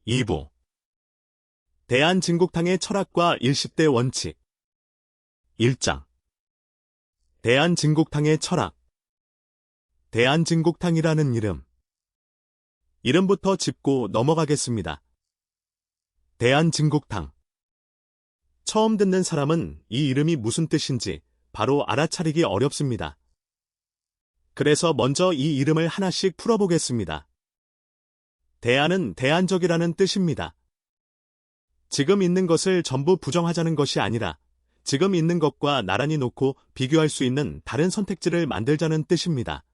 2부 대한진국탕의 철학과 일십 대 원칙 1장 대한진국탕의 철학 대한진국탕이라는 이름부터 짚고 넘어가겠습니다. 대한진국탕 처음 듣는 사람은 이 이름이 무슨 뜻인지 바로 알아차리기 어렵습니다. 그래서 먼저 이 이름을 하나씩 풀어보겠습니다. 대한은 대안적이라는 뜻입니다. 지금 있는 것을 전부 부정하자는 것이 아니라 지금 있는 것과 나란히 놓고 비교할 수 있는 다른 선택지를 만들자는 뜻입니다.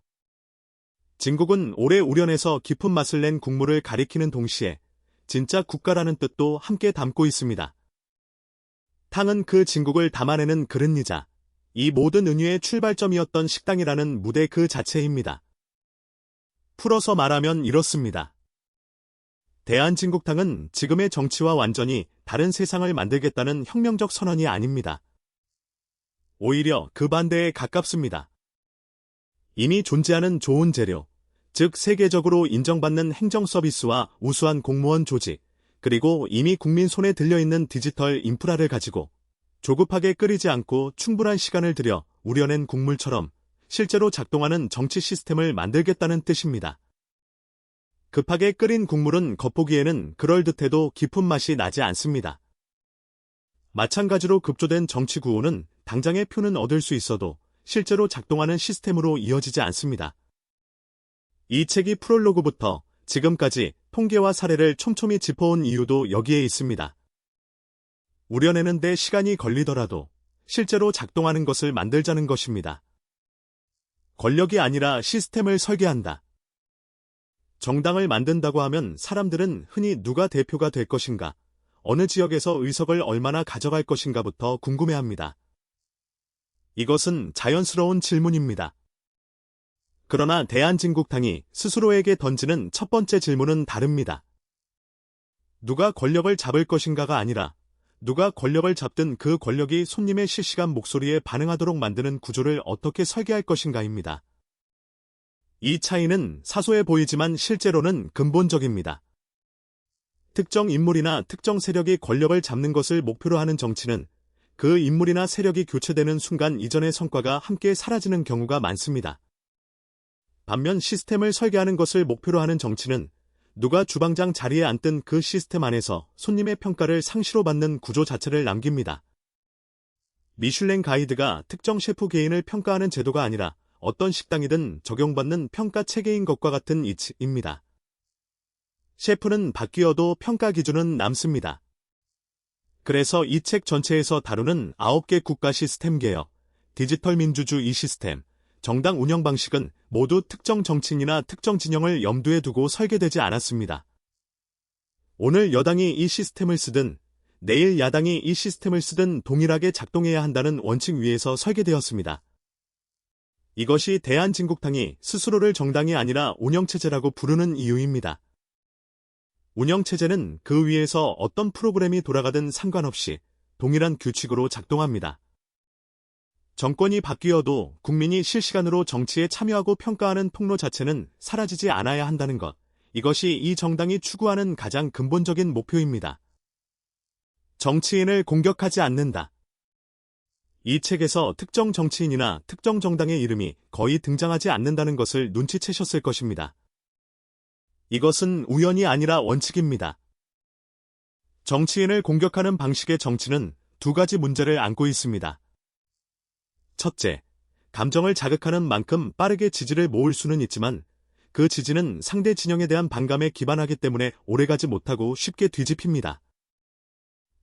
진국은 오래 우려내서 깊은 맛을 낸 국물을 가리키는 동시에 진짜 국가라는 뜻도 함께 담고 있습니다. 탕은 그 진국을 담아내는 그릇이자 이 모든 은유의 출발점이었던 식당이라는 무대 그 자체입니다. 풀어서 말하면 이렇습니다. 대한진국탕은 지금의 정치와 완전히 다른 세상을 만들겠다는 혁명적 선언이 아닙니다. 오히려 그 반대에 가깝습니다. 이미 존재하는 좋은 재료, 즉 세계적으로 인정받는 행정 서비스와 우수한 공무원 조직, 그리고 이미 국민 손에 들려있는 디지털 인프라를 가지고 조급하게 끓이지 않고 충분한 시간을 들여 우려낸 국물처럼 실제로 작동하는 정치 시스템을 만들겠다는 뜻입니다. 급하게 끓인 국물은 겉보기에는 그럴듯해도 깊은 맛이 나지 않습니다. 마찬가지로 급조된 정치 구호는 당장의 표는 얻을 수 있어도 실제로 작동하는 시스템으로 이어지지 않습니다. 이 책이 프롤로그부터 지금까지 통계와 사례를 촘촘히 짚어온 이유도 여기에 있습니다. 우려내는 데 시간이 걸리더라도 실제로 작동하는 것을 만들자는 것입니다. 권력이 아니라 시스템을 설계한다. 정당을 만든다고 하면 사람들은 흔히 누가 대표가 될 것인가, 어느 지역에서 의석을 얼마나 가져갈 것인가부터 궁금해합니다. 이것은 자연스러운 질문입니다. 그러나 대한진국탕이 스스로에게 던지는 첫 번째 질문은 다릅니다. 누가 권력을 잡을 것인가가 아니라 누가 권력을 잡든 그 권력이 손님의 실시간 목소리에 반응하도록 만드는 구조를 어떻게 설계할 것인가입니다. 이 차이는 사소해 보이지만 실제로는 근본적입니다. 특정 인물이나 특정 세력이 권력을 잡는 것을 목표로 하는 정치는 그 인물이나 세력이 교체되는 순간 이전의 성과가 함께 사라지는 경우가 많습니다. 반면 시스템을 설계하는 것을 목표로 하는 정치는 누가 주방장 자리에 앉든 그 시스템 안에서 손님의 평가를 상시로 받는 구조 자체를 남깁니다. 미슐랭 가이드가 특정 셰프 개인을 평가하는 제도가 아니라 어떤 식당이든 적용받는 평가 체계인 것과 같은 이치입니다. 셰프는 바뀌어도 평가 기준은 남습니다. 그래서 이 책 전체에서 다루는 9개 국가 시스템 개혁, 디지털 민주주의 시스템, 정당 운영 방식은 모두 특정 정치인이나 특정 진영을 염두에 두고 설계되지 않았습니다. 오늘 여당이 이 시스템을 쓰든 내일 야당이 이 시스템을 쓰든 동일하게 작동해야 한다는 원칙 위에서 설계되었습니다. 이것이 대한진국탕이 스스로를 정당이 아니라 운영체제라고 부르는 이유입니다. 운영체제는 그 위에서 어떤 프로그램이 돌아가든 상관없이 동일한 규칙으로 작동합니다. 정권이 바뀌어도 국민이 실시간으로 정치에 참여하고 평가하는 통로 자체는 사라지지 않아야 한다는 것, 이것이 이 정당이 추구하는 가장 근본적인 목표입니다. 정치인을 공격하지 않는다. 이 책에서 특정 정치인이나 특정 정당의 이름이 거의 등장하지 않는다는 것을 눈치채셨을 것입니다. 이것은 우연이 아니라 원칙입니다. 정치인을 공격하는 방식의 정치는 두 가지 문제를 안고 있습니다. 첫째, 감정을 자극하는 만큼 빠르게 지지를 모을 수는 있지만 그 지지는 상대 진영에 대한 반감에 기반하기 때문에 오래가지 못하고 쉽게 뒤집힙니다.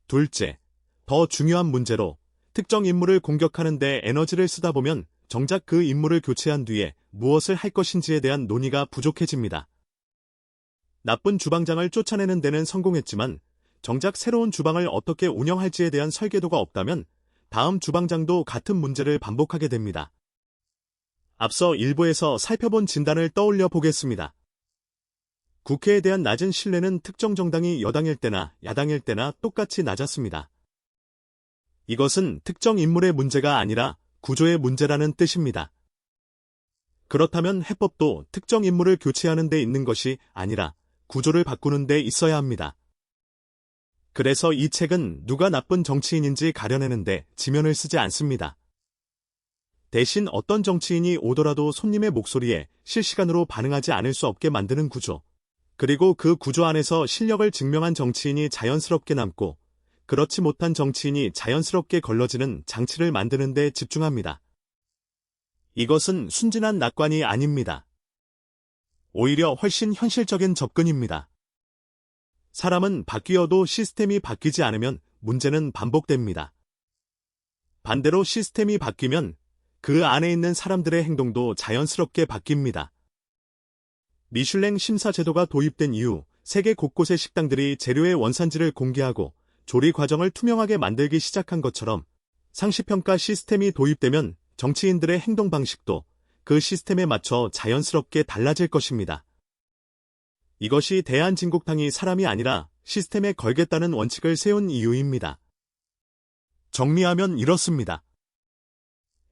둘째, 더 중요한 문제로 특정 인물을 공격하는 데 에너지를 쓰다 보면 정작 그 인물을 교체한 뒤에 무엇을 할 것인지에 대한 논의가 부족해집니다. 나쁜 주방장을 쫓아내는 데는 성공했지만 정작 새로운 주방을 어떻게 운영할지에 대한 설계도가 없다면 다음 주방장도 같은 문제를 반복하게 됩니다. 앞서 일부에서 살펴본 진단을 떠올려 보겠습니다. 국회에 대한 낮은 신뢰는 특정 정당이 여당일 때나 야당일 때나 똑같이 낮았습니다. 이것은 특정 인물의 문제가 아니라 구조의 문제라는 뜻입니다. 그렇다면 해법도 특정 인물을 교체하는 데 있는 것이 아니라 구조를 바꾸는 데 있어야 합니다. 그래서 이 책은 누가 나쁜 정치인인지 가려내는데 지면을 쓰지 않습니다. 대신 어떤 정치인이 오더라도 손님의 목소리에 실시간으로 반응하지 않을 수 없게 만드는 구조, 그리고 그 구조 안에서 실력을 증명한 정치인이 자연스럽게 남고 그렇지 못한 정치인이 자연스럽게 걸러지는 장치를 만드는 데 집중합니다. 이것은 순진한 낙관이 아닙니다. 오히려 훨씬 현실적인 접근입니다. 사람은 바뀌어도 시스템이 바뀌지 않으면 문제는 반복됩니다. 반대로 시스템이 바뀌면 그 안에 있는 사람들의 행동도 자연스럽게 바뀝니다. 미슐랭 심사 제도가 도입된 이후 세계 곳곳의 식당들이 재료의 원산지를 공개하고 조리 과정을 투명하게 만들기 시작한 것처럼 상시평가 시스템이 도입되면 정치인들의 행동 방식도 그 시스템에 맞춰 자연스럽게 달라질 것입니다. 이것이 대한진국당이 사람이 아니라 시스템에 걸겠다는 원칙을 세운 이유입니다. 정리하면 이렇습니다.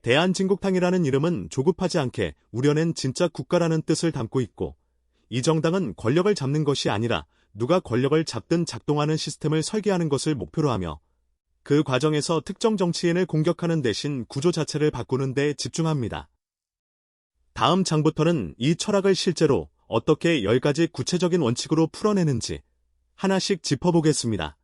대한진국당이라는 이름은 조급하지 않게 우려낸 진짜 국가라는 뜻을 담고 있고, 이 정당은 권력을 잡는 것이 아니라 누가 권력을 잡든 작동하는 시스템을 설계하는 것을 목표로 하며, 그 과정에서 특정 정치인을 공격하는 대신 구조 자체를 바꾸는 데 집중합니다. 다음 장부터는 이 철학을 실제로 어떻게 10가지 구체적인 원칙으로 풀어내는지 하나씩 짚어보겠습니다.